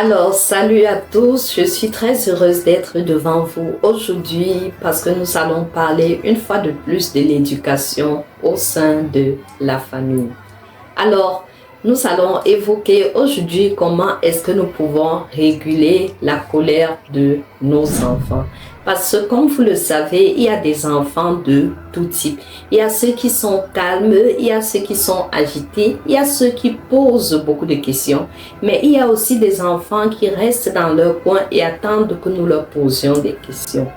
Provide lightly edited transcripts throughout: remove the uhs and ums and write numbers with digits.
Alors, salut à tous, je suis très heureuse d'être devant vous aujourd'hui parce que nous allons parler une fois de plus de l'éducation au sein de la famille. Alors, nous allons évoquer aujourd'hui comment est-ce que nous pouvons réguler la colère de nos enfants. Parce que comme vous le savez, il y a des enfants de tout type. Il y a ceux qui sont calmes, il y a ceux qui sont agités, il y a ceux qui posent beaucoup de questions. Mais il y a aussi des enfants qui restent dans leur coin et attendent que nous leur posions des questions.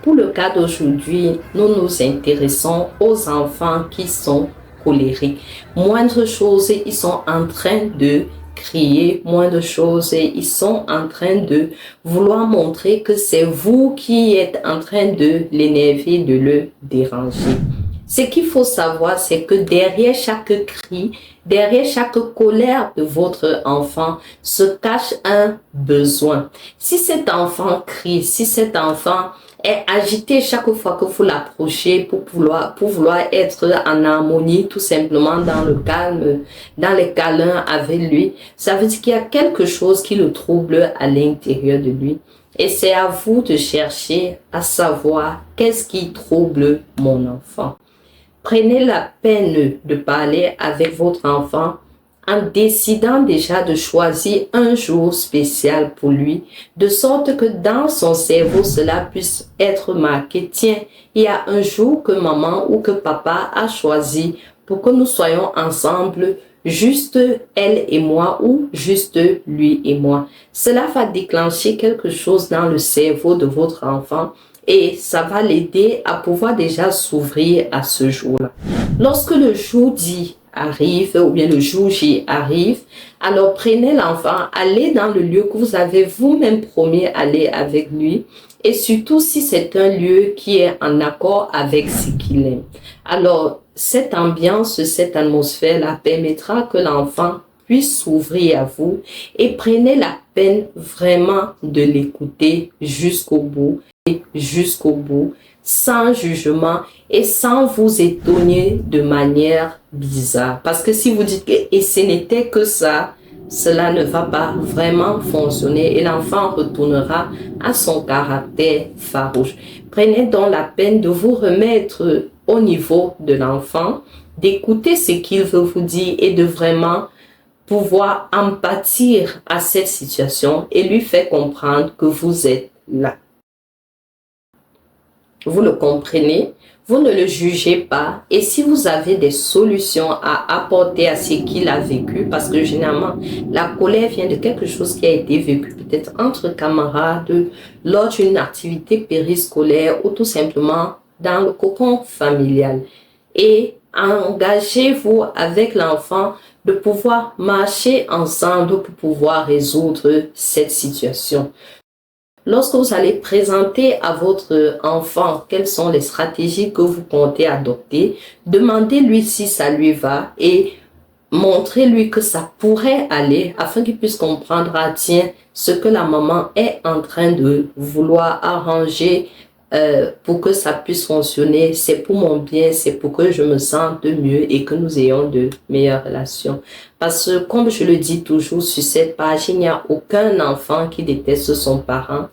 Pour le cas d'aujourd'hui, nous nous intéressons aux enfants qui sont colériques. Moindre chose, ils sont en train de crier, moindre chose, ils sont en train de vouloir montrer que c'est vous qui êtes en train de l'énerver, de le déranger. Ce qu'il faut savoir, c'est que derrière chaque cri, derrière chaque colère de votre enfant se cache un besoin. Si cet enfant crie, si cet enfant est agité chaque fois que vous l'approchez pour vouloir être en harmonie, tout simplement dans le calme, dans les câlins avec lui, ça veut dire qu'il y a quelque chose qui le trouble à l'intérieur de lui. Et c'est à vous de chercher à savoir qu'est-ce qui trouble mon enfant. Prenez la peine de parler avec votre enfant en décidant déjà de choisir un jour spécial pour lui, de sorte que dans son cerveau, cela puisse être marqué. Tiens, il y a un jour que maman ou que papa a choisi pour que nous soyons ensemble, juste elle et moi ou juste lui et moi. Cela va déclencher quelque chose dans le cerveau de votre enfant et ça va l'aider à pouvoir déjà s'ouvrir à ce jour-là. Lorsque le jour dit arrive ou bien le jour J arrive, alors prenez l'enfant, allez dans le lieu que vous avez vous-même promis aller avec lui et surtout si c'est un lieu qui est en accord avec ce qu'il aime. Alors, cette ambiance, cette atmosphère-là permettra que l'enfant puisse s'ouvrir à vous et prenez la peine vraiment de l'écouter jusqu'au bout, sans jugement et sans vous étonner de manière bizarre. Parce que si vous dites que et ce n'était que ça, cela ne va pas vraiment fonctionner et l'enfant retournera à son caractère farouche. Prenez donc la peine de vous remettre au niveau de l'enfant, d'écouter ce qu'il veut vous dire et de vraiment pouvoir empâtir à cette situation et lui faire comprendre que vous êtes là. Vous le comprenez, vous ne le jugez pas et si vous avez des solutions à apporter à ce qu'il a vécu, parce que généralement la colère vient de quelque chose qui a été vécu peut-être entre camarades, lors d'une activité périscolaire ou tout simplement dans le cocon familial. Et engagez-vous avec l'enfant de pouvoir marcher ensemble pour pouvoir résoudre cette situation. Lorsque vous allez présenter à votre enfant quelles sont les stratégies que vous comptez adopter, demandez-lui si ça lui va et montrez-lui que ça pourrait aller afin qu'il puisse comprendre, ah, tiens, ce que la maman est en train de vouloir arranger pour que ça puisse fonctionner, c'est pour mon bien, c'est pour que je me sente mieux et que nous ayons de meilleures relations. Parce que, comme je le dis toujours sur cette page, il n'y a aucun enfant qui déteste son parent.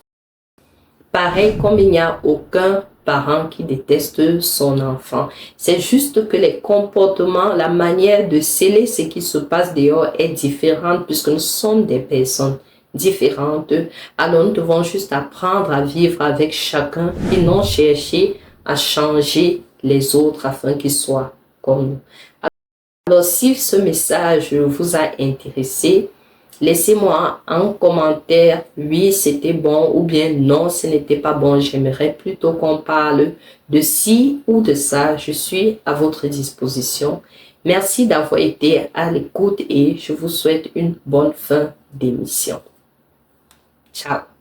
Pareil comme il n'y a aucun parent qui déteste son enfant. C'est juste que les comportements, la manière de sceller ce qui se passe dehors est différente puisque nous sommes des personnes différentes. Alors nous devons juste apprendre à vivre avec chacun et non chercher à changer les autres afin qu'ils soient comme nous. Alors si ce message vous a intéressé, laissez-moi un commentaire, oui c'était bon ou bien non ce n'était pas bon, j'aimerais plutôt qu'on parle de ci ou de ça, je suis à votre disposition. Merci d'avoir été à l'écoute et je vous souhaite une bonne fin d'émission. Ciao.